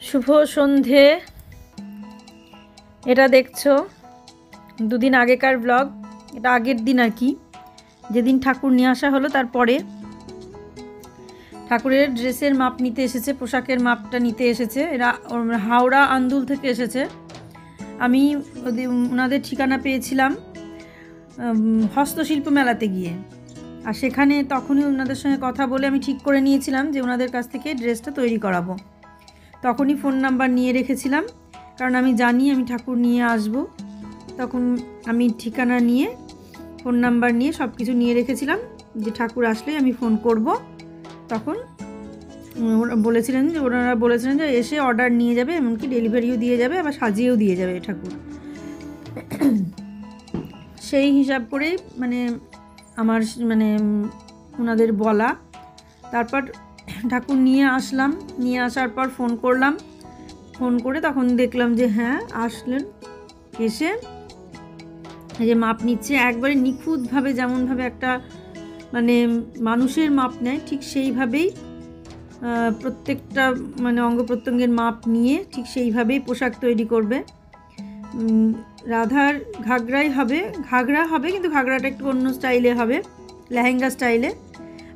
শুভ সন্ধে। এটা দেখছো দুদিন আগেকার ব্লগ। এটা আগের দিন আর কি, যেদিন ঠাকুর নিয়ে আসা হলো তারপরে ঠাকুরের ড্রেসের মাপ নিতে এসেছে, পোশাকের মাপটা নিতে এসেছে। এরা হাওড়া আন্দুল থেকে এসেছে। আমি ওনাদের ঠিকানা পেয়েছিলাম হস্তশিল্প মেলাতে গিয়ে, আর সেখানে তখনই ওনাদের সঙ্গে কথা বলে আমি ঠিক করে নিয়েছিলাম যে ওনাদের কাছ থেকে ড্রেসটা তৈরি করাবো। তখনই ফোন নাম্বার নিয়ে রেখেছিলাম, কারণ আমি জানি আমি ঠাকুর নিয়ে আসব। তখন আমি ঠিকানা নিয়ে ফোন নাম্বার নিয়ে সব কিছু নিয়ে রেখেছিলাম যে ঠাকুর আসলেই আমি ফোন করব। তখন ওনারা বলেছিলেন যে এসে অর্ডার নিয়ে যাবে, এমনকি ডেলিভারিও দিয়ে যাবে, আবার সাজিয়েও দিয়ে যাবে ঠাকুর। সেই হিসাব করেই আমার ওনাদের বলা। তারপর ঠাকুর নিয়ে আসলাম। নিয়ে আসার পর ফোন করলাম। ফোন করে তখন দেখলাম যে হ্যাঁ আসলেন। এসে এই যে মাপ নিচ্ছে একবারে নিখুঁতভাবে, যেমনভাবে একটা মানুষের মাপ নেয় ঠিক সেইভাবেই প্রত্যেকটা অঙ্গ প্রত্যঙ্গের মাপ নিয়ে ঠিক সেইভাবেই পোশাক তৈরি করবে। রাধার ঘাগরা হবে, কিন্তু ঘাগরাটা একটু অন্য স্টাইলে হবে, লেহেঙ্গা স্টাইলে।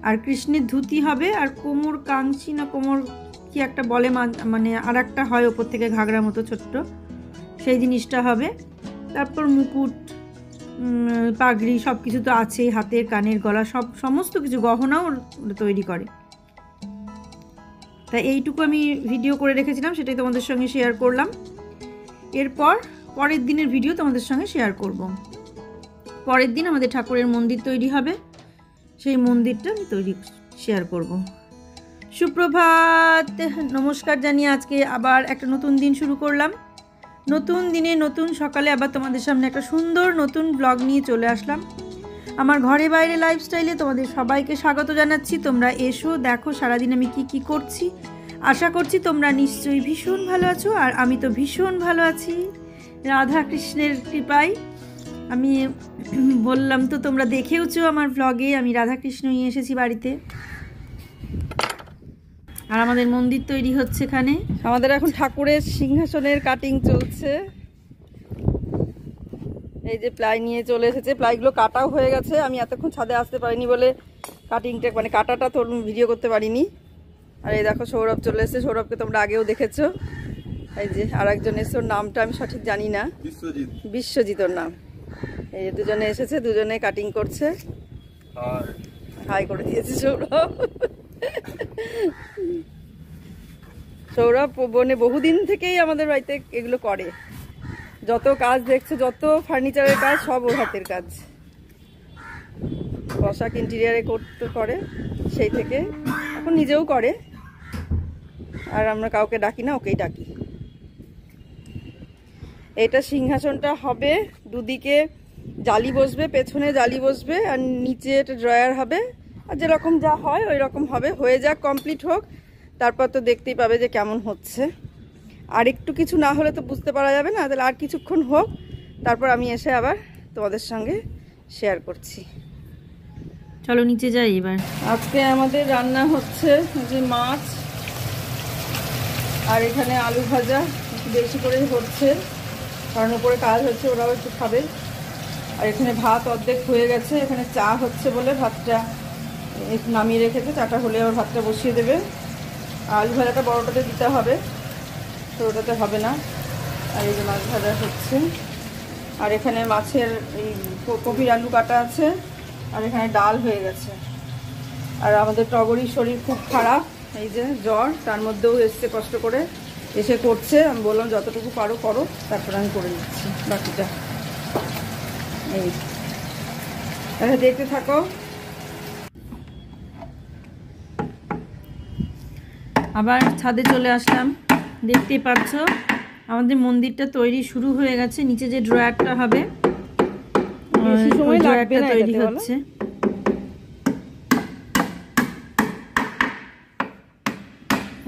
আর কৃষ্ণের ধুতি হবে, আর কোমর কাংচি না কোমর কি একটা বলে, আর একটা হয় ওপর থেকে ঘাগরা মতো ছোট্ট, সেই জিনিসটা হবে। তারপর মুকুট, পাগড়ি সব কিছু তো আছেই, হাতের কানের গলা সমস্ত কিছু গহনাও তৈরি করে। তাই এইটুকু আমি ভিডিও করে রেখেছিলাম, সেটাই তোমাদের সঙ্গে শেয়ার করলাম। এরপর পরের দিনের ভিডিও তোমাদের সঙ্গে শেয়ার করব। পরের দিন আমাদের ঠাকুরের মন্দির তৈরি হবে, সেই মন্দিরটা আমি শেয়ার করব। সুপ্রভাত, নমস্কার জানিয়ে আজকে আবার একটা নতুন দিন শুরু করলাম। নতুন দিনে নতুন সকালে আবার তোমাদের সামনে একটা সুন্দর নতুন ব্লগ নিয়ে চলে আসলাম। আমার ঘরে বাইরে লাইফস্টাইলে তোমাদের সবাইকে স্বাগত জানাচ্ছি। তোমরা এসো, দেখো সারাদিন আমি কি করছি। আশা করছি তোমরা নিশ্চয়ই ভীষণ ভালো আছো, আর আমি তো ভীষণ ভালো আছি রাধা কৃষ্ণের কৃপায়। আমি বললাম তো, তোমরা দেখেওছো আমার ব্লগে, আমি রাধাকৃষ্ণ নিয়ে এসেছি বাড়িতে। আর আমাদের মন্দির তৈরি হচ্ছে এখানে। আমাদের এখন ঠাকুরের সিংহাসনের কাটিং চলছে। এই যে প্লাই নিয়ে চলে এসেছে, প্লাইগুলো কাটাও হয়ে গেছে। আমি এতক্ষণ ছাদে আসতে পারিনি বলে কাটিংটা কাটাটা তোর ভিডিও করতে পারিনি। আর এই দেখো সৌরভ চলে এসেছে। সৌরভকে তোমরা আগেও দেখেছো। এই যে আর একজন এসে, ওর নামটা আমি সঠিক জানি না, বিশ্বজিৎ ওর নাম। এই যে দুজনে এসেছে, দুজনে কাটিং করছে। হাই করে দিয়েছে সৌরভ। সৌরভ বহুদিন থেকেই আমাদের বাড়িতে এগুলো করে। যত কাজ দেখছে, যত ফার্নিচারের কাজ, সব ওর হাতের কাজ। পোশাক ইন্টেরিয়ারে করে, সেই থেকে এখন নিজেও করে। আর আমরা কাউকে ডাকি না, ওকেই ডাকি। এটা সিংহাসনটা হবে, দুদিকে জালি বসবে, পেছনে জালি বসবে, আর নিচে একটা ড্রয়ার হবে। আর যেরকম যা হয় ওই রকম হবে। হয়ে যাক, কমপ্লিট হোক, তারপর তো দেখতেই পাবে যে কেমন হচ্ছে। আর একটু কিছু না হলে তো বুঝতে পারা যাবে না। তাহলে আর কিছুক্ষণ হোক, তারপর আমি এসে আবার তোমাদের সঙ্গে শেয়ার করছি। চলো নিচে যাই এবার। আজকে আমাদের রান্না হচ্ছে যে মাছ, আর এখানে আলু ভাজা একটু বেশি করে হচ্ছে, কারণ উপরে কাজ হচ্ছে, ওরাও একটু খাবে। আর এখানে ভাত অর্ধেক হয়ে গেছে। এখানে চা হচ্ছে বলে ভাতটা একটু নামিয়ে রেখেছে, চাটা হলে আবার ভাতটা বসিয়ে দেবে। আলু ভাজাটা বড়টাতে দিতে হবে, ছোটোটাতে হবে না। আর এই যে মাছ ভাজা হচ্ছে। আর এখানে মাছের এই কপির আলু কাটা আছে, আর এখানে ডাল হয়ে গেছে। আর আমাদের টগরির শরীর খুব খারাপ, এই যে জ্বর, তার মধ্যেও এসছে কষ্ট করে, এসে করছে। আমি বললাম যতটুকু পারো করো, তারপর আমি করে নিচ্ছি বাকিটা। এই দেখতে থাকো। আবার ছাদে চলে আসলাম। দেখতেই পাচ্ছ আমাদের মন্দিরটা তৈরি শুরু হয়ে গেছে। নিচে যে ড্রয়ারটা হবে, ড্রয়ারটা তৈরি হচ্ছে।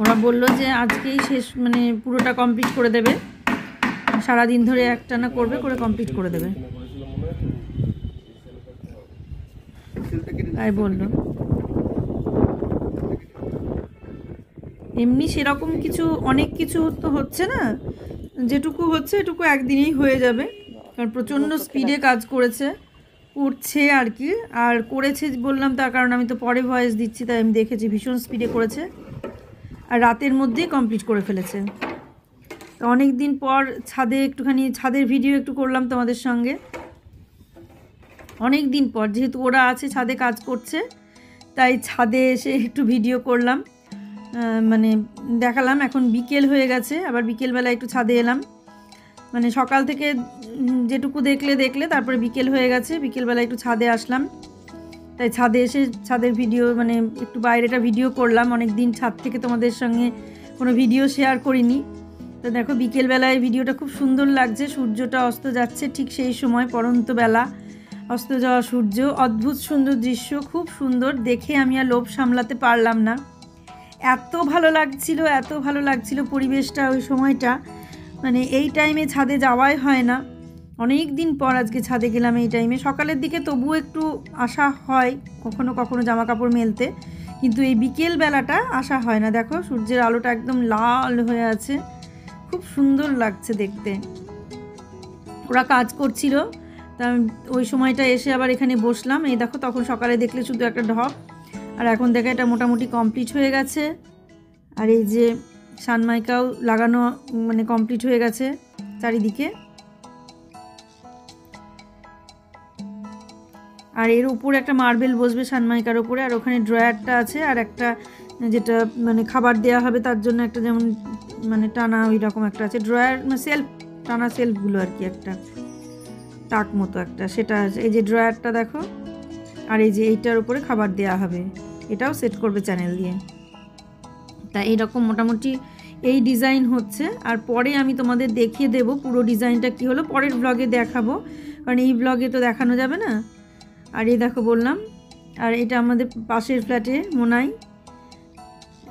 ওরা বললো যে আজকেই শেষ, পুরোটা কমপ্লিট করে দেবে। সারাদিন ধরে একটানা করবে, করে কমপ্লিট করে দেবে তাই বললো। এমনি সেরকম কিছু অনেক কিছু তো হচ্ছে না, যেটুকু হচ্ছে এটুকু একদিনেই হয়ে যাবে, কারণ প্রচণ্ড স্পিডে কাজ করছে আর কি। আর করেছে বললাম তার কারণ আমি তো পরে ভয়েস দিচ্ছি, তাই আমি দেখেছি ভীষণ স্পিডে করেছে আর রাতের মধ্যেই কমপ্লিট করে ফেলেছে। তো অনেক দিন পর ছাদে একটুখানি ছাদের ভিডিও একটু করলাম তোমাদের সঙ্গে, অনেক দিন পর, যেহেতু ওরা আছে ছাদে কাজ করছে তাই ছাদে এসে একটু ভিডিও করলাম, মানে দেখালাম। এখন বিকেল হয়ে গেছে, আবার বিকেলবেলা একটু ছাদে এলাম, মানে সকাল থেকে যেটুকু দেখলে তারপরে বিকেল হয়ে গেছে, বিকেলবেলা একটু ছাদে আসলাম, তাই ছাদে এসে ছাদের ভিডিও মানে একটু বাইরেটা ভিডিও করলাম। অনেক দিন ছাদ থেকে তোমাদের সঙ্গে কোনো ভিডিও শেয়ার করিনি। তো দেখো বিকেলবেলায় ভিডিওটা খুব সুন্দর লাগছে, সূর্যটা অস্ত যাচ্ছে ঠিক সেই সময়, পড়ন্ত বেলা অস্ত যাওয়া সূর্য, অদ্ভুত সুন্দর দৃশ্য, খুব সুন্দর দেখে আমি আর লোভ সামলাতে পারলাম না, এত ভালো লাগছিল পরিবেশটা ওই সময়টা। মানে এই টাইমে ছাদে যাওয়াই হয় না, অনেক দিন পর আজকে ছাদে গেলাম এই টাইমে। সকালের দিকে তবুও একটু আসা হয় কখনো কখনো জামা কাপড় মেলতে, কিন্তু এই বিকেল বেলাটা আসা হয় না। দেখো সূর্যের আলোটা একদম লাল হয়ে আছে, খুব সুন্দর লাগছে দেখতে। ওরা কাজ করছিল, তা ওই সময়টা এসে আবার এখানে বসলাম। এই দেখো তখন সকালে দেখলে শুধু একটা ঢপ, আর এখন দেখে এটা মোটামুটি কমপ্লিট হয়ে গেছে। আর এই যে সানমাইকাও লাগানো মানে কমপ্লিট হয়ে গেছে চারিদিকে। আর এর উপরে একটা মার্বেল বসবে সানমাইকার উপরে, আর ওখানে ড্রয়ারটা আছে, আর একটা যেটা মানে খাবার দেওয়া হবে তার জন্য একটা যেমন মানে টানা ওই রকম একটা আছে ড্রয়ার, মানে সেলফ টানা সেলফগুলো আর কি, একটা তাক মতো একটা সেটা আছে। এই যে ড্রয়ারটা দেখো, আর এই যে এইটার উপরে খাবার দেওয়া হবে, এটাও সেট করবে চ্যানেল দিয়ে। তা এইরকম মোটামুটি এই ডিজাইন হচ্ছে, আর পরে আমি তোমাদের দেখিয়ে দেব পুরো ডিজাইনটা কি হলো, পরের ব্লগে দেখাবো, কারণ এই ব্লগে তো দেখানো যাবে না। আর এই দেখো বললাম, আর এটা আমাদের পাশের ফ্ল্যাটে মোনাই।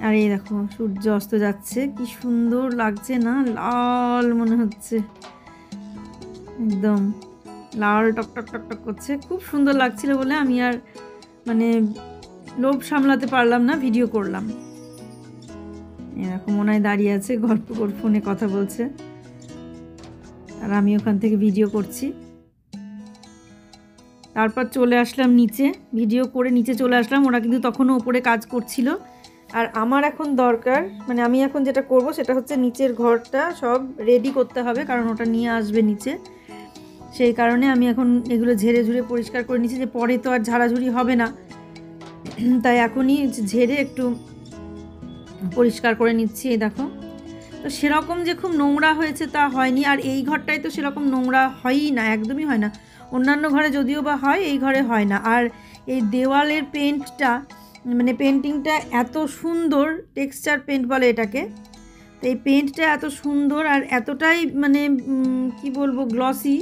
আর এই দেখো সূর্য অস্ত যাচ্ছে, কি সুন্দর লাগছে না, লাল মনে হচ্ছে, একদম লাল টকটক টকটক করছে, খুব সুন্দর লাগছিল বলে আমি আর মানে লোভ সামলাতে পারলাম না, ভিডিও করলাম। এরকম মোনাই দাঁড়িয়ে আছে, গল্প করে ফোনে কথা বলছে, আর আমি ওখান থেকে ভিডিও করছি। তারপর চলে আসলাম নিচে, ভিডিও করে নিচে চলে আসলাম, ওরা কিন্তু তখনও ওপরে কাজ করছিল। আর আমার এখন দরকার, মানে আমি এখন যেটা করব সেটা হচ্ছে নিচের ঘরটা সব রেডি করতে হবে, কারণ ওটা নিয়ে আসবে নিচে, সেই কারণে আমি এখন এগুলো ঝেড়ে ঝুড়ে পরিষ্কার করে নিচ্ছি, যে পরে তো আর ঝাড়াঝুড়ি হবে না, তাই এখনই ঝেড়ে একটু পরিষ্কার করে নিচ্ছি। এই দেখো, তো সেরকম যে খুব নোংরা হয়েছে তা হয়নি, আর এই ঘরটায় তো সেরকম নোংরা হয়ই না, একদমই হয় না, অন্যান্য ঘরে যদিও বা হয়, এই ঘরে হয় না। আর এই দেওয়ালের পেন্টটা মানে পেন্টিংটা এত সুন্দর, টেক্সচার পেন্ট বলে এটাকে, তো এই পেন্টটা এত সুন্দর আর এতটাই মানে কি বলবো গ্লসি,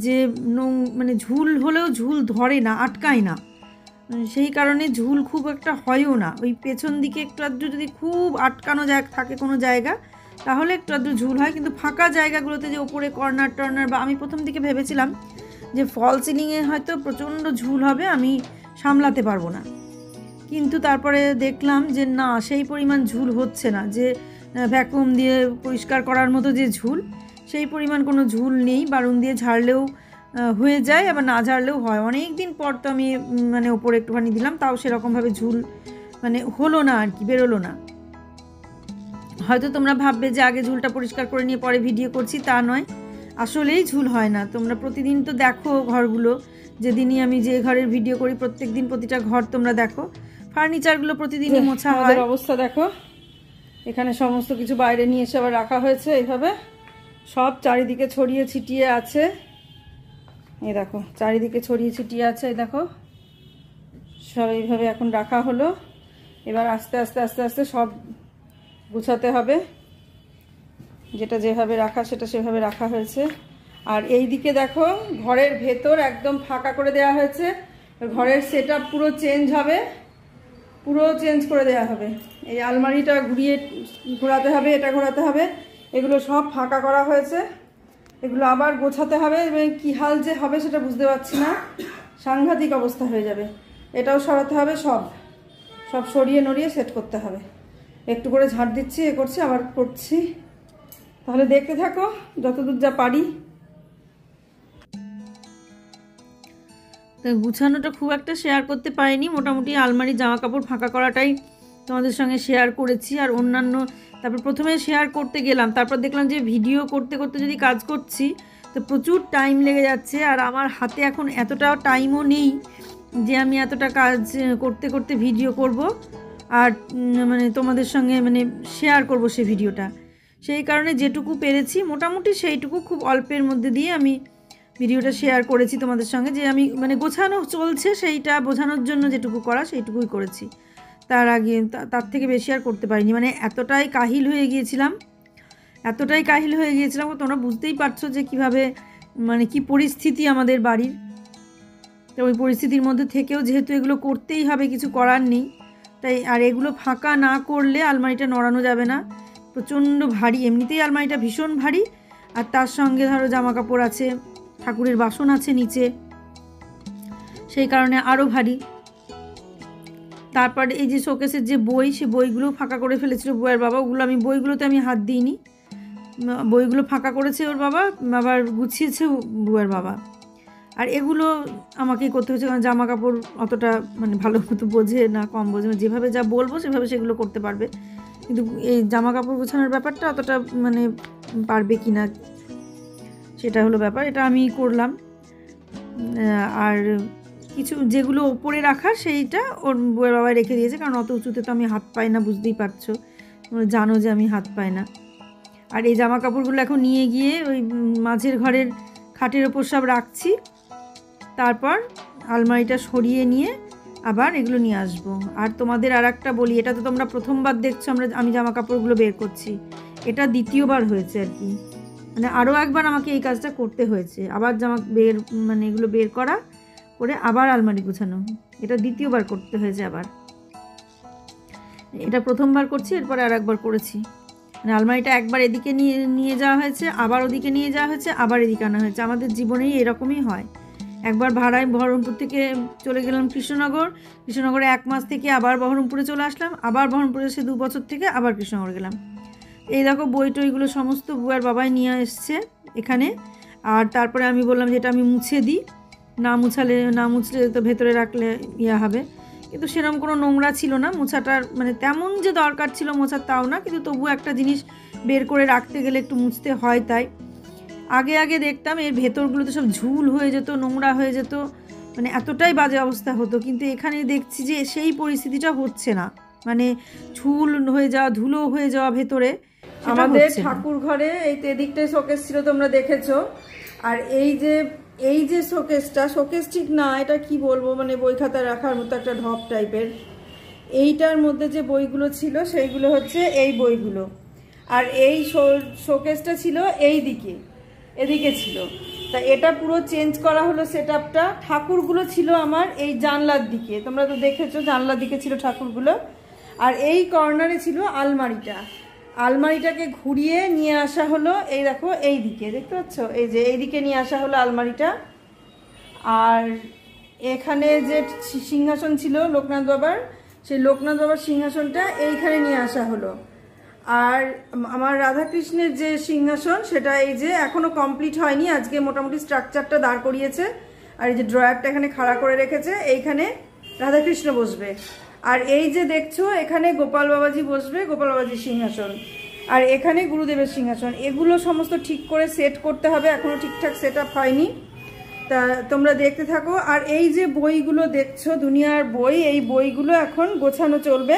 যে মানে ঝুল হলেও ঝুল ধরে না, আটকায় না, সেই কারণে ঝুল খুব একটা হয়ও না। ওই পেছন দিকে একটু আধটু যদি খুব আটকানো থাকে কোনো জায়গা, তাহলে একটু আধটু ঝুল হয়, কিন্তু ফাঁকা জায়গাগুলোতে যে ওপরে কর্নার টর্নার, বা আমি প্রথম দিকে ভেবেছিলাম যে ফল সিলিংয়ে হয়তো প্রচণ্ড ঝুল হবে, আমি সামলাতে পারবো না, কিন্তু তারপরে দেখলাম যে না, সেই পরিমাণ ঝুল হচ্ছে না, যে ভ্যাকুয়াম দিয়ে পরিষ্কার করার মতো যে ঝুল, সেই পরিমাণ কোনো ঝুল নেই, বারুন দিয়ে ঝাড়লেও হয়ে যায়, আবার না ঝাড়লেও হয়। অনেক দিন পর তো আমি মানে ওপরে একটুখানি দিলাম, তাও সেরকমভাবে ঝুল মানে হলো না আর কি, বেরোলো না। হয়তো তোমরা ভাববে যে আগে ঝুলটা পরিষ্কার করে নিয়ে পরে ভিডিও করছি, তা নয়, আসলেই ঝুল হয় না। তোমরা প্রতিদিন তো দেখো ঘরগুলো, যেদিনই আমি যে ঘরের ভিডিও করি প্রত্যেক দিন প্রতিটা ঘর তোমরা দেখো, ফার্নিচারগুলো প্রতিদিনই মোছা হয়। অবস্থা দেখো, এখানে সমস্ত কিছু বাইরে নিয়ে এসে আবার রাখা হয়েছে, এইভাবে সব চারিদিকে ছড়িয়ে ছিটিয়ে আছে। এই দেখো চারিদিকে ছড়িয়ে ছিটিয়ে আছে, এই দেখো সব এইভাবে এখন রাখা হলো। এবার আস্তে আস্তে আস্তে আস্তে সব গুছাতে হবে, যেটা যেভাবে রাখা সেটা সেভাবে রাখা হয়েছে। আর এই দিকে দেখো ঘরের ভেতর একদম ফাঁকা করে দেওয়া হয়েছে, ঘরের সেটআপ পুরো চেঞ্জ হবে, পুরো চেঞ্জ করে দেওয়া হবে। এই আলমারিটা ঘোরাতে হবে, এটা ঘোরাতে হবে, এগুলো সব ফাঁকা করা হয়েছে, এগুলো আবার গোছাতে হবে। এবং কী হাল যে হবে সেটা বুঝতে পারছি না, সাংঘাতিক অবস্থা হয়ে যাবে। এটাও সরাতে হবে, সব সরিয়ে নড়িয়ে সেট করতে হবে। একটু করে ঝাড় দিচ্ছি, এ করছি, আবার করছি। তাহলে দেখতে থাকো যতদূর যা পারি। গুছানোটা খুব একটা শেয়ার করতে পারিনি, মোটামুটি আলমারি জামা কাপড় ফাঁকা করাটাই তোমাদের সঙ্গে শেয়ার করেছি। আর অন্যান্য তারপর প্রথমে শেয়ার করতে গেলাম, তারপর দেখলাম যে ভিডিও করতে করতে যদি কাজ করছি তো প্রচুর টাইম লেগে যাচ্ছে। আর আমার হাতে এখন এতটাও টাইমও নেই যে আমি এতটা কাজ করতে করতে ভিডিও করব আর মানে তোমাদের সঙ্গে মানে শেয়ার করব সেই ভিডিওটা। সেই কারণে যেটুকু পেরেছি মোটামুটি সেইটুকু খুব অল্পের মধ্যে দিয়ে আমি ভিডিওটা শেয়ার করেছি তোমাদের সঙ্গে, যে আমি মানে গোছানো চলছে সেইটা বোঝানোর জন্য যেটুকু করা সেইটুকুই করেছি। তার আগে তার থেকে বেশি আর করতে পারিনি, মানে এতটাই কাহিল হয়ে গিয়েছিলাম তোমরা বুঝতেই পারছো যে কিভাবে মানে কি পরিস্থিতি আমাদের বাড়ির। তো ওই পরিস্থিতির মধ্যে থেকেও যেহেতু এগুলো করতেই হবে, কিছু করার নেই, তাই আর এগুলো ফাঁকা না করলে আলমারিটা নড়ানো যাবে না, প্রচণ্ড ভারী, এমনিতেই আলমারিটা ভীষণ ভারী, আর তার সঙ্গে ধরো জামা কাপড় আছে, ঠাকুরের বাসন আছে নিচে, সেই কারণে আরও ভারী। তারপর এই যে শোকেসের যে বই, সে বইগুলো ফাঁকা করে ফেলেছিল বুয়ের বাবা, ওগুলো আমি বইগুলোতে আমি হাত দিইনি, বইগুলো ফাঁকা করেছে ওর বাবা, আবার গুছিয়েছে বুয়ের বাবা। আর এগুলো আমাকেই করতে হচ্ছে, কারণ জামা কাপড় অতটা মানে ভালো মতো বোঝে না, কম বোঝে, যেভাবে যা বলবো সেভাবে সেগুলো করতে পারবে, কিন্তু এই জামা কাপড় গোছানোর ব্যাপারটা অতটা মানে পারবে কি না সেটা হলো ব্যাপার। এটা আমি করলাম। আর কিছু যেগুলো ওপরে রাখা সেইটা ওর বউয়ের বাবা রেখে দিয়েছে, কারণ অত উঁচুতে তো আমি হাত পাই না, বুঝতেই পারছো, তোমরা জানো যে আমি হাত পাই না। আর এই জামা কাপড়গুলো এখন নিয়ে গিয়ে ওই মাঝের ঘরের খাটের ওপর সব রাখছি, তারপর আলমারিটা সরিয়ে নিয়ে আবার এগুলো নিয়ে আসবো। আর তোমাদের আর একটা বলি, এটা তো তোমরা প্রথমবার দেখছো আমি জামা কাপড়গুলো বের করছি, এটা দ্বিতীয়বার হয়েছে আর কি, মানে আরও একবার আমাকে এই কাজটা করতে হয়েছে, আবার জামা মানে এগুলো বের করা করে আবার আলমারি গুছানো, এটা দ্বিতীয়বার করতে হয়েছে আবার। এটা প্রথমবার করছি, এরপরে আর একবার করেছি, মানে আলমারিটা একবার এদিকে নিয়ে যাওয়া হয়েছে, আবার ওদিকে নিয়ে যাওয়া হয়েছে, আবার এদিকে আনা হয়েছে। আমাদের জীবনেই এরকমই হয়, একবার ভাড়ায় বহরমপুর থেকে চলে গেলাম কৃষ্ণনগরে 1 মাস থেকে আবার বহরমপুরে চলে আসলাম, আবার বহরমপুরে এসে 2 বছর থেকে আবার কৃষ্ণনগর গেলাম। এই দেখো বই টইগুলো সমস্ত বুয়ার বাবাই নিয়ে এসছে এখানে। আর তারপরে আমি বললাম যে এটা আমি মুছে দিই, না মুছলে তো ভেতরে রাখলে হবে, কিন্তু সেরকম কোনো নোংরা ছিল না, মোছাটার মানে তেমন যে দরকার ছিল মোছার তাও না, কিন্তু তবু একটা জিনিস বের করে রাখতে গেলে একটু মুছতে হয়। তাই আগে দেখতাম এর ভেতরগুলোতে সব ঝুল হয়ে যেত, নোংরা হয়ে যেত, মানে এতটাই বাজে অবস্থা হতো, কিন্তু এখানে দেখছি যে সেই পরিস্থিতিটা হচ্ছে না, মানে ঝুল হয়ে যাওয়া, ধুলো হয়ে যাওয়া ভেতরে। আমাদের ঠাকুর ঘরে এই এদিকটায় শোকেস ছিল, তোমরা দেখেছো। আর এই যে শোকেস ঠিক না, এটা কি বলবো, মানে বই খাতা রাখার মতো একটা ঢপ টাইপের, এইটার মধ্যে যে বইগুলো ছিল সেইগুলো হচ্ছে এই বইগুলো, আর এই শোকেসটা ছিল এদিকে ছিল, তা এটা পুরো চেঞ্জ করা হলো সেটআপটা। ঠাকুরগুলো ছিল আমার এই জানলার দিকে, তোমরা তো দেখেছো জানলার দিকে ছিল ঠাকুরগুলো, আর এই কর্নারে ছিল আলমারিটাকে ঘুরিয়ে নিয়ে আসা হলো, এই দেখো এই দিকে দেখতে পাচ্ছ, এই যে এইদিকে নিয়ে আসা হলো আলমারিটা। আর এখানে যে সিংহাসন ছিল লোকনাথ বাবার, সেই লোকনাথ বাবার সিংহাসনটা এইখানে নিয়ে আসা হলো। আর আমার রাধাকৃষ্ণের যে সিংহাসন সেটা এই যে এখনো কমপ্লিট হয়নি, আজকে মোটামুটি স্ট্রাকচারটা দাঁড় করিয়েছে। আর এই যে ড্রয়ারটা এখানে খাড়া করে রেখেছে, এইখানে রাধাকৃষ্ণ বসবে। আর এই যে দেখছো এখানে গোপাল বাবাজি বসবে, গোপাল বাবাজির সিংহাসন, আর এখানে গুরুদেবের সিংহাসন। এগুলো সমস্ত ঠিক করে সেট করতে হবে, এখনো ঠিকঠাক সেট আপ হয়নি, তা তোমরা দেখতে থাকো। আর এই যে বইগুলো দেখছো দুনিয়ার বই, এই বইগুলো এখন গোছানো চলবে,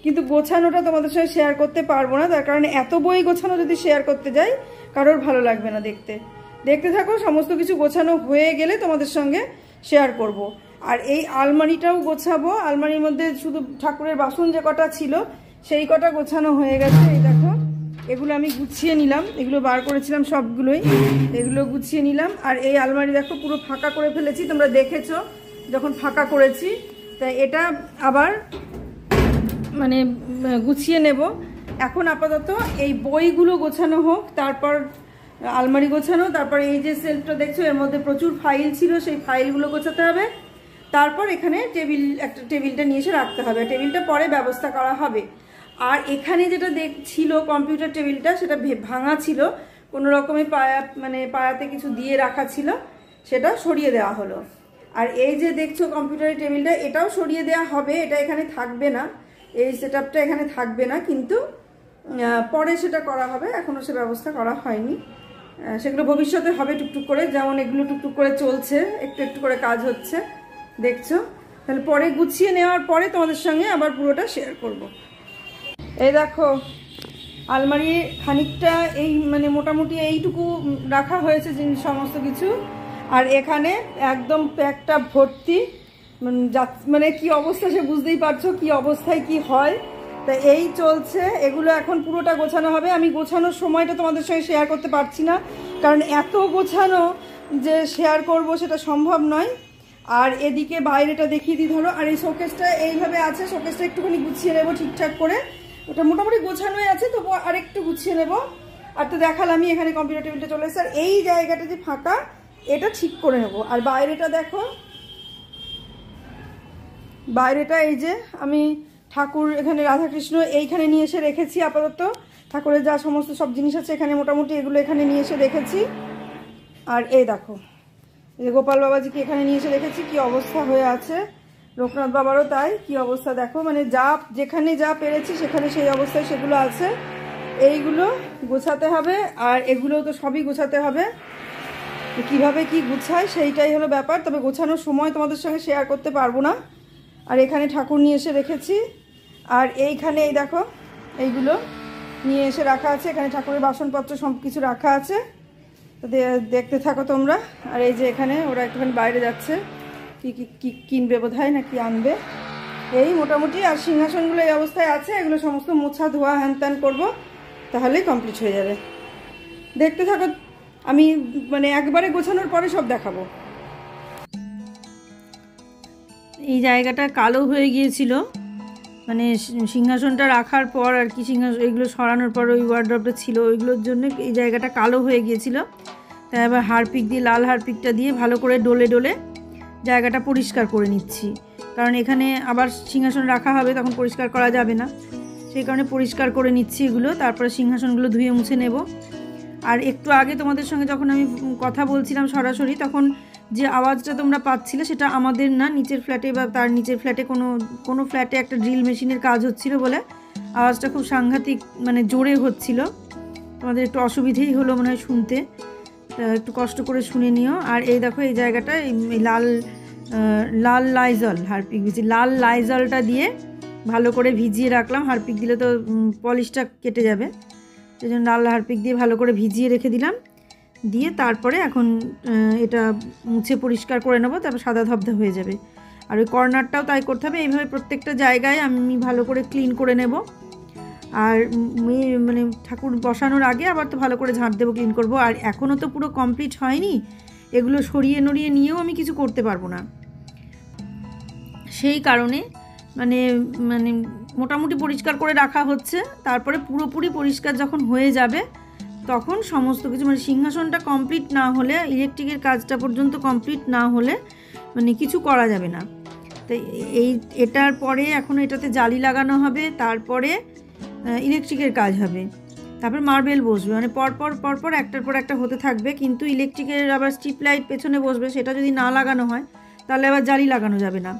কিন্তু গোছানোটা তোমাদের সঙ্গে শেয়ার করতে পারবো না, তার কারণে এত বই গোছানো যদি শেয়ার করতে যাই কারোর ভালো লাগবে না। দেখতে থাকো, সমস্ত কিছু গোছানো হয়ে গেলে তোমাদের সঙ্গে শেয়ার করব। আর এই আলমারিটাও গোছাবো, আলমারির মধ্যে শুধু ঠাকুরের বাসন যে কটা ছিল সেই কটা গোছানো হয়ে গেছে। এই দেখো এগুলো আমি গুছিয়ে নিলাম, এগুলো বার করেছিলাম সবগুলোই, এগুলো গুছিয়ে নিলাম। আর এই আলমারি দেখো পুরো ফাঁকা করে ফেলেছি, তোমরা দেখেছো যখন ফাঁকা করেছি, তাই এটা আবার মানে গুছিয়ে নেব। এখন আপাতত এই বইগুলো গোছানো হোক, তারপর আলমারি গোছানো, তারপর এই যে সেলফটা দেখছো এর মধ্যে প্রচুর ফাইল ছিল, সেই ফাইলগুলো গোছাতে হবে, তারপর এখানে টেবিলটা নিয়ে এসে রাখতে হবে, টেবিলটা পরে ব্যবস্থা করা হবে। আর এখানে যেটা ছিল কম্পিউটার টেবিলটা, সেটা ভাঙা ছিল, কোনো রকমের পায়াতে কিছু দিয়ে রাখা ছিল, সেটা সরিয়ে দেওয়া হলো। আর এই যে দেখছো কম্পিউটারের টেবিলটা, এটাও সরিয়ে দেওয়া হবে, এটা এখানে থাকবে না, এই সেটআপটা এখানে থাকবে না, কিন্তু পরে সেটা করা হবে, এখনও সে ব্যবস্থা করা হয়নি। সেগুলো ভবিষ্যতে হবে টুকটুক করে, যেমন এগুলো টুকটুক করে চলছে, একটু একটু করে কাজ হচ্ছে দেখছো। তাহলে পরে গুছিয়ে নেওয়ার পরে তোমাদের সঙ্গে আবার পুরোটা শেয়ার করব। এই দেখো আলমারি খানিকটা এই মোটামুটি এইটুকু রাখা হয়েছে জিনিস সমস্ত কিছু, আর এখানে একদম প্যাকটা ভর্তি, কি অবস্থা সে বুঝতেই পারছো কি অবস্থায় কি হয়। তা এই চলছে, এগুলো এখন পুরোটা গোছানো হবে। আমি গোছানোর সময়টা তোমাদের সঙ্গে শেয়ার করতে পারছি না, কারণ এত গোছানো যে শেয়ার করব সেটা সম্ভব নয়। আর এদিকে বাইরেটা দেখিয়ে দিই ধরো, আর এই শোকেসটা এইভাবে আছে, শোকেসটা একটুখানি গুছিয়ে নেবো ঠিকঠাক করে, ওটা মোটামুটি গোছানোই আছে, তবু আরেকটু গুছিয়ে নেবো। আর তো দেখালামই এখানে কম্পিউটার টেবিলটা চলে এসেছে, আর এই জায়গাটা যে ফাঁকা এটা ঠিক করে নেবো। আর বাইরেটা দেখো, বাইরেটা এই যে আমি ঠাকুর এখানে রাধাকৃষ্ণ এইখানে নিয়ে এসে রেখেছি, আপাতত ঠাকুরের যা সমস্ত সব জিনিস আছে এখানে মোটামুটি এগুলো এখানে নিয়ে এসে রেখেছি। আর এই দেখো এই যে গোপাল বাবাজিকে এখানে নিয়ে এসে রেখেছি, কি অবস্থা হয়ে আছে, লোকনাথ বাবারও তাই, কি অবস্থা দেখো, যা যেখানে যা পেরেছি সেখানে সেই অবস্থায় সেগুলো আছে। এইগুলো গোছাতে হবে, আর এগুলো তো সবই গোছাতে হবে, কিভাবে কি গুছায় সেইটাই হলো ব্যাপার। তবে গোছানোর সময় তোমাদের সঙ্গে শেয়ার করতে পারবো না। আর এখানে ঠাকুর নিয়ে এসে রেখেছি, আর এইখানে এই দেখো এইগুলো নিয়ে এসে রাখা আছে, এখানে ঠাকুরের বাসনপত্র সব কিছু রাখা আছে, তো দেখতে থাকো তোমরা। আর এই যে এখানে ওরা একটুখানি বাইরে যাচ্ছে, কি কিনবে বোধহয় না কি আনবে, এই মোটামুটি। আর সিংহাসনগুলো এই অবস্থায় আছে, এগুলো সমস্ত মোছা ধোয়া হ্যান ত্যান করবো, তাহলেই কমপ্লিট হয়ে যাবে। দেখতে থাকো, আমি একবারে গোছানোর পরে সব দেখাবো। এই জায়গাটা কালো হয়ে গিয়েছিল, সিংহাসনটা রাখার পর আর কি, সিংহাসন এগুলো সরানোর পর ওই ওয়ার্ড্রপটা ছিল, ওইগুলোর জন্য এই জায়গাটা কালো হয়ে গিয়েছিল। তাই এবার হারপিক দিয়ে, লাল হারপিকটা দিয়ে ভালো করে ডলে ডলে জায়গাটা পরিষ্কার করে নিচ্ছি, কারণ এখানে আবার সিংহাসন রাখা হবে, তখন পরিষ্কার করা যাবে না, সেই কারণে পরিষ্কার করে নিচ্ছি এগুলো। তারপরে সিংহাসনগুলো ধুয়ে মুছে নেব। আর একটু আগে তোমাদের সঙ্গে যখন আমি কথা বলছিলাম সরাসরি, তখন যে আওয়াজটা তোমরা পাচ্ছিলে সেটা আমাদের না, নিচের ফ্ল্যাটে বা তার নিচের ফ্ল্যাটে কোনো ফ্ল্যাটে একটা ড্রিল মেশিনের কাজ হচ্ছিল বলে আওয়াজটা খুব সাংঘাতিক জোরে হচ্ছিল। তোমাদের একটু অসুবিধেই হলো মনে হয় শুনতে, একটু কষ্ট করে শুনে নিও। আর এই দেখো এই জায়গাটা এই লাল লাইজল হারপিক লাল লাইজলটা দিয়ে ভালো করে ভিজিয়ে রাখলাম। হারপিক দিলে তো পলিশটা কেটে যাবে, সেই জন্য লাল হারপিক দিয়ে ভালো করে ভিজিয়ে রেখে দিলাম। দিয়ে তারপরে এখন এটা মুছে পরিষ্কার করে নেবো, তারপর সাদা ধবধা হয়ে যাবে। আর ওই কর্নারটাও তাই করতে হবে, এইভাবে প্রত্যেকটা জায়গায় আমি ভালো করে ক্লিন করে নেব। আর ঠাকুর বসানোর আগে আবার তো ভালো করে ঝাঁট দেবো, ক্লিন করব। আর এখনও তো পুরো কমপ্লিট হয়নি, এগুলো সরিয়ে নড়িয়ে নিয়েও আমি কিছু করতে পারবো না, সেই কারণে মোটামুটি পরিষ্কার করে রাখা হচ্ছে। তারপরে পুরোপুরি পরিষ্কার যখন হয়ে যাবে তখন সমস্ত কিছু সিংহাসনটা কমপ্লিট না হলে, ইলেকট্রিকের কাজটা পর্যন্ত কমপ্লিট না হলে কিছু করা যাবে না। তাই এটার পরে এখন এটাতে জালি লাগানো হবে, তারপরে ইলেকট্রিকের কাজ হবে, তারপর মার্বেল বসবে, পরপর একটার পর একটা হতে থাকবে। কিন্তু ইলেকট্রিকের আবার স্ট্রিপ লাইট পেছনে বসবে, সেটা যদি না লাগানো হয় তাহলে আবার জালি লাগানো যাবে না।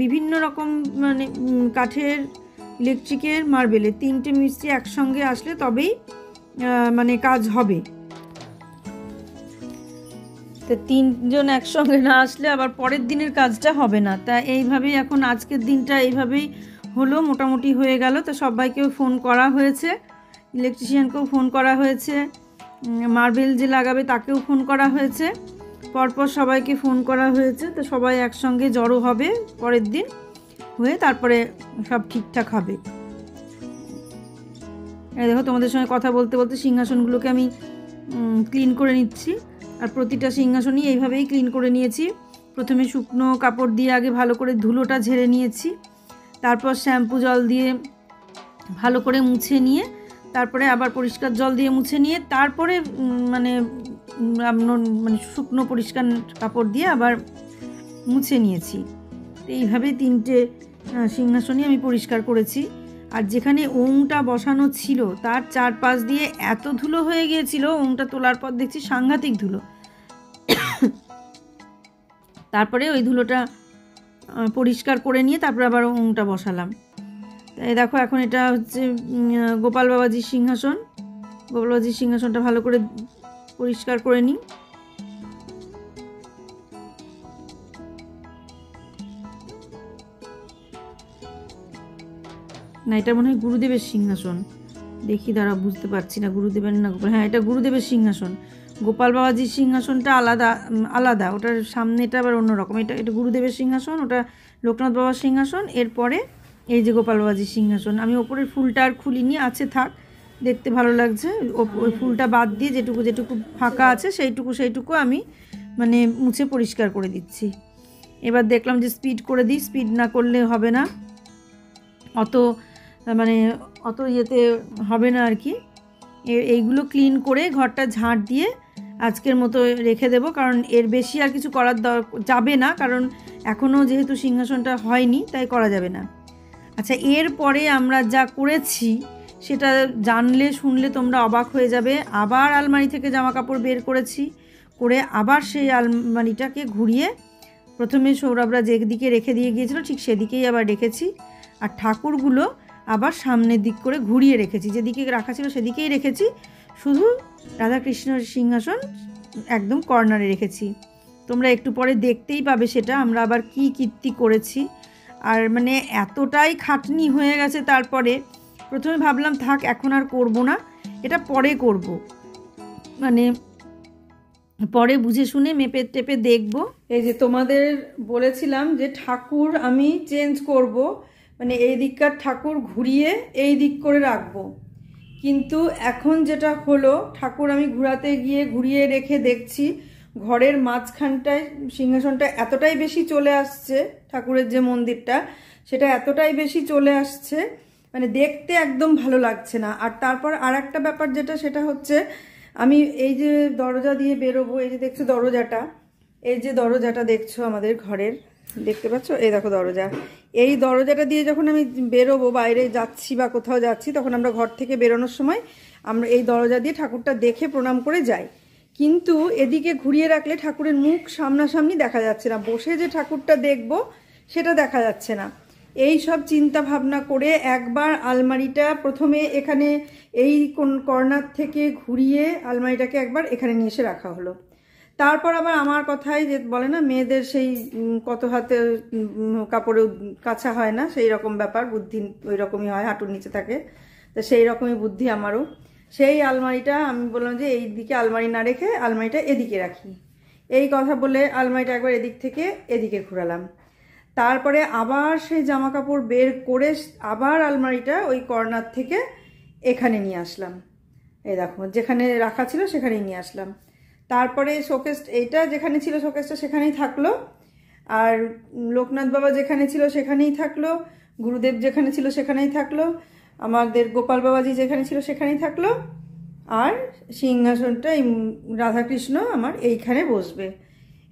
বিভিন্ন রকম কাঠের, ইলেকট্রিকের, মার্বেলের তিনটে মিস্ত্রি একসঙ্গে আসলে তবেই কাজ হবে। তো তিনজন একসঙ্গে না আসলে আবার পরের দিনের কাজটা হবে না। তা এইভাবেই এখন আজকের দিনটা এইভাবেই হলো, মোটামুটি হয়ে গেল। তো সবাইকেও ফোন করা হয়েছে, ইলেকট্রিশিয়ানকেও ফোন করা হয়েছে, মার্বেল যে লাগাবে তাকেও ফোন করা হয়েছে, পরপর সবাইকে ফোন করা হয়েছে। তো সবাই একসঙ্গে জড়ো হবে পরের দিন, হয়ে তারপরে সব ঠিকঠাক হবে। এই দেখো তোমাদের সঙ্গে কথা বলতে বলতে সিংহাসনগুলোকে আমি ক্লিন করে নিচ্ছি। আর প্রতিটা সিংহাসনই এইভাবেই ক্লিন করে নিয়েছি। প্রথমে শুকনো কাপড় দিয়ে আগে ভালো করে ধুলোটা ঝেড়ে নিয়েছি, তারপর শ্যাম্পু জল দিয়ে ভালো করে মুছে নিয়ে, তারপরে আবার পরিষ্কার জল দিয়ে মুছে নিয়ে, তারপরে শুকনো পরিষ্কার কাপড় দিয়ে আবার মুছে নিয়েছি। এইভাবে তিনটে সিংহাসনই আমি পরিষ্কার করেছি। আর যেখানে ওংটা বসানো ছিল তার চারপাশ দিয়ে এত ধুলো হয়ে গিয়েছিল, ওংটা তোলার পর দেখছি সাংঘাতিক ধুলো। তারপরে ওই ধুলোটা পরিষ্কার করে নিয়ে তারপরে আবার ওংটা বসালাম। তাই দেখো এখন এটা হচ্ছে গোপাল বাবাজির সিংহাসন। গোপাল বাবাজির সিংহাসনটা ভালো করে পরিষ্কার করে নিই। না, এটা মনে হয় গুরুদেবের সিংহাসন। দেখি দাঁড়া, বুঝতে পারছি না গুরুদেবের না গোপাল। হ্যাঁ, এটা গুরুদেবের সিংহাসন। গোপাল বাবাজির সিংহাসনটা আলাদা আলাদা, ওটার সামনেটা আবার অন্যরকম। এটা এটা গুরুদেবের সিংহাসন, ওটা লোকনাথ বাবার সিংহাসন। এরপরে এই যে গোপাল বাবাজির সিংহাসন। আমি ওপরের ফুলটা আর খুলিনি, আছে থাক, দেখতে ভালো লাগছে। ওই ফুলটা বাদ দিয়ে যেটুকু যেটুকু ফাঁকা আছে সেইটুকু আমি মানে মুছে পরিষ্কার করে দিচ্ছি। এবার দেখলাম যে স্পিড করে দিই, স্পিড না করলে হবে না, অত ইয়েতে হবে না আর কি। এইগুলো ক্লিন করে ঘরটা ঝাঁট দিয়ে আজকের মতো রেখে দেব, কারণ এর বেশি আর কিছু করার যাবে না, কারণ এখনও যেহেতু সিংহাসনটা হয়নি তাই করা যাবে না। আচ্ছা, এরপরে আমরা যা করেছি সেটা জানলে শুনলে তোমরা অবাক হয়ে যাবে। আবার আলমারি থেকে জামা কাপড় বের করেছি, করে আবার সেই আলমারিটাকে ঘুরিয়ে প্রথমে সৌরভরা যেদিকে রেখে দিয়ে গিয়েছিল ঠিক সেদিকেই আবার রেখেছি। আর ঠাকুরগুলো আবার সামনের দিক করে ঘুরিয়ে রেখেছি, যেদিকে রাখা ছিল সেদিকেই রেখেছি, শুধু রাধাকৃষ্ণের সিংহাসন একদম কর্নারে রেখেছি। তোমরা একটু পরে দেখতেই পাবে সেটা আমরা আবার কি কীর্তি করেছি। আর মানে এতটাই খাটনি হয়ে গেছে, তারপরে প্রথমে ভাবলাম থাক এখন আর করব না, এটা পরে করব, মানে পরে বুঝে শুনে মেপে টেপে দেখব। এই যে তোমাদের বলেছিলাম যে ঠাকুর আমি চেঞ্জ করব, মানে এই দিককার ঠাকুর ঘুরিয়ে এই দিক করে রাখবো, কিন্তু এখন যেটা হলো ঠাকুর আমি ঘুরাতে গিয়ে ঘুরিয়ে রেখে দেখছি ঘরের মাঝখানটায় সিংহাসনটা এতটাই বেশি চলে আসছে, ঠাকুরের যে মন্দিরটা সেটা এতটাই বেশি চলে আসছে, মানে দেখতে একদম ভালো লাগছে না। আর তারপর আর একটা ব্যাপার যেটা, সেটা হচ্ছে আমি এই যে দরজা দিয়ে বেরোবো, এই যে দেখছো দরজাটা, এই যে দরজাটা দেখছো আমাদের ঘরের, দেখতে পাচ্ছ, এই দেখো দরজা, এই দরজাটা দিয়ে যখন আমি বেরোবো, বাইরে যাচ্ছি বা কোথাও যাচ্ছি, তখন আমরা ঘর থেকে বেরোনোর সময় আমরা এই দরজা দিয়ে ঠাকুরটা দেখে প্রণাম করে যাই। কিন্তু এদিকে ঘুরিয়ে রাখলে ঠাকুরের মুখ সামনাসামনি দেখা যাচ্ছে না, বসে যে ঠাকুরটা দেখবো সেটা দেখা যাচ্ছে না। এই সব চিন্তা ভাবনা করে একবার আলমারিটা প্রথমে এখানে এই কোন কর্নার থেকে ঘুরিয়ে আলমারিটাকে একবার এখানে নিয়ে এসে রাখা হলো। তারপর আবার আমার কথাই যে বলে না মেয়েদের সেই কত হাতে কাপড়ে কাছা হয় না, সেই রকম ব্যাপার, বুদ্ধি ওই রকমই হয়, হাঁটুর নিচে থাকে, তো সেই রকমই বুদ্ধি আমারও। সেই আলমারিটা আমি বললাম যে এই দিকে আলমারি না রেখে আলমারিটা এদিকে রাখি, এই কথা বলে আলমারিটা একবার এদিক থেকে এদিকে ঘুরালাম। তারপরে আবার সেই জামা কাপড় বের করে আবার আলমারিটা ওই কর্নার থেকে এখানে নিয়ে আসলাম, এই দেখো যেখানে রাখা ছিল সেখানেই নিয়ে আসলাম। তারপরে শোকেস, এইটা যেখানে ছিল শোকেসটা সেখানেই থাকলো, আর লোকনাথ বাবা যেখানে ছিল সেখানেই থাকলো, গুরুদেব যেখানে ছিল সেখানেই থাকলো, আমাদের গোপাল বাবাজি যেখানে ছিল সেখানেই থাকলো, আর সিংহাসনটা রাধাকৃষ্ণ আমার এইখানে বসবে,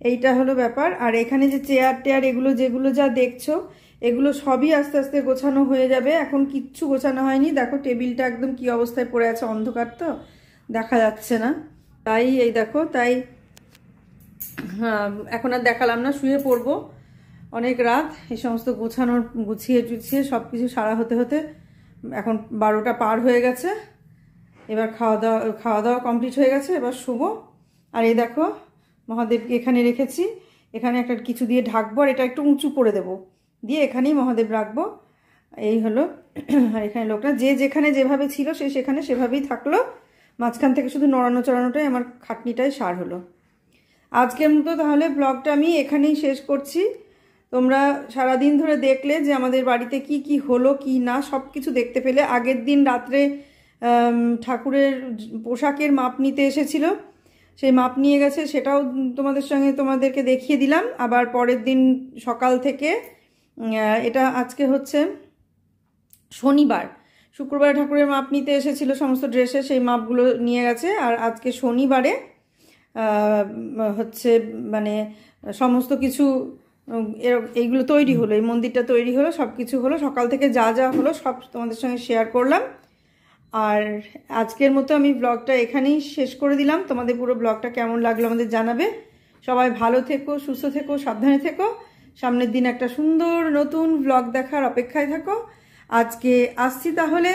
এইটা হলো ব্যাপার। আর এখানে যে চেয়ার টেয়ার এগুলো যেগুলো যা দেখছো এগুলো সবই আস্তে আস্তে গোছানো হয়ে যাবে, এখন কিচ্ছু গোছানো হয়নি। দেখো টেবিলটা একদম কি অবস্থায় পড়ে আছে, অন্ধকার তো দেখা যাচ্ছে না, তাই এই দেখো, তাই হ্যাঁ এখন আর দেখালাম না, শুয়ে পড়বো, অনেক রাত। এই সমস্ত গুছিয়ে টুছিয়ে সব কিছু সারা হতে হতে এখন 12টা পার হয়ে গেছে। এবার খাওয়া দাওয়া কমপ্লিট হয়ে গেছে, এবার শুবো। আর এই দেখো মহাদেবকে এখানে রেখেছি, এখানে একটা কিছু দিয়ে ঢাকবো, আর এটা একটু উঁচু করে দেবো, দিয়ে এখানেই মহাদেব রাখবো, এই হলো। আর এখানে লোকটা যে যেখানে যেভাবে ছিল সে সেখানে সেভাবেই থাকলো, মাঝখান থেকে শুধু নড়ানো চড়ানোটাই আমার খাটনিটাই সার হলো। আজকের মতো তাহলে ব্লগটা আমি এখানেই শেষ করছি। তোমরা সারাদিন ধরে দেখলে যে আমাদের বাড়িতে কি কি হলো কি না সব কিছু দেখতে পেলে। আগের দিন রাত্রে ঠাকুরের পোশাকের মাপ নিতে এসেছিল, সেই মাপ নিয়ে গেছে, সেটাও তোমাদেরকে দেখিয়ে দিলাম। আবার পরের দিন সকাল থেকে, এটা আজকে হচ্ছে শনিবার, শুক্রবারে ঠাকুরের মাপ নিতে এসেছিল সমস্ত ড্রেসে, সেই মাপগুলো নিয়ে গেছে। আর আজকে শনিবারে হচ্ছে মানে সমস্ত কিছু এইগুলো তৈরি হলো, এই মন্দিরটা তৈরি হলো, সব কিছু হলো, সকাল থেকে যা যা হলো সব তোমাদের সঙ্গে শেয়ার করলাম। আর আজকের মতো আমি ব্লগটা এখানেই শেষ করে দিলাম। তোমাদের পুরো ব্লগটা কেমন লাগলো আমাদের জানাবে। সবাই ভালো থেকো, সুস্থ থেকো, সাবধানে থেকো। সামনের দিন একটা সুন্দর নতুন ব্লগ দেখার অপেক্ষায় থাকো। আজকে আসছি তাহলে।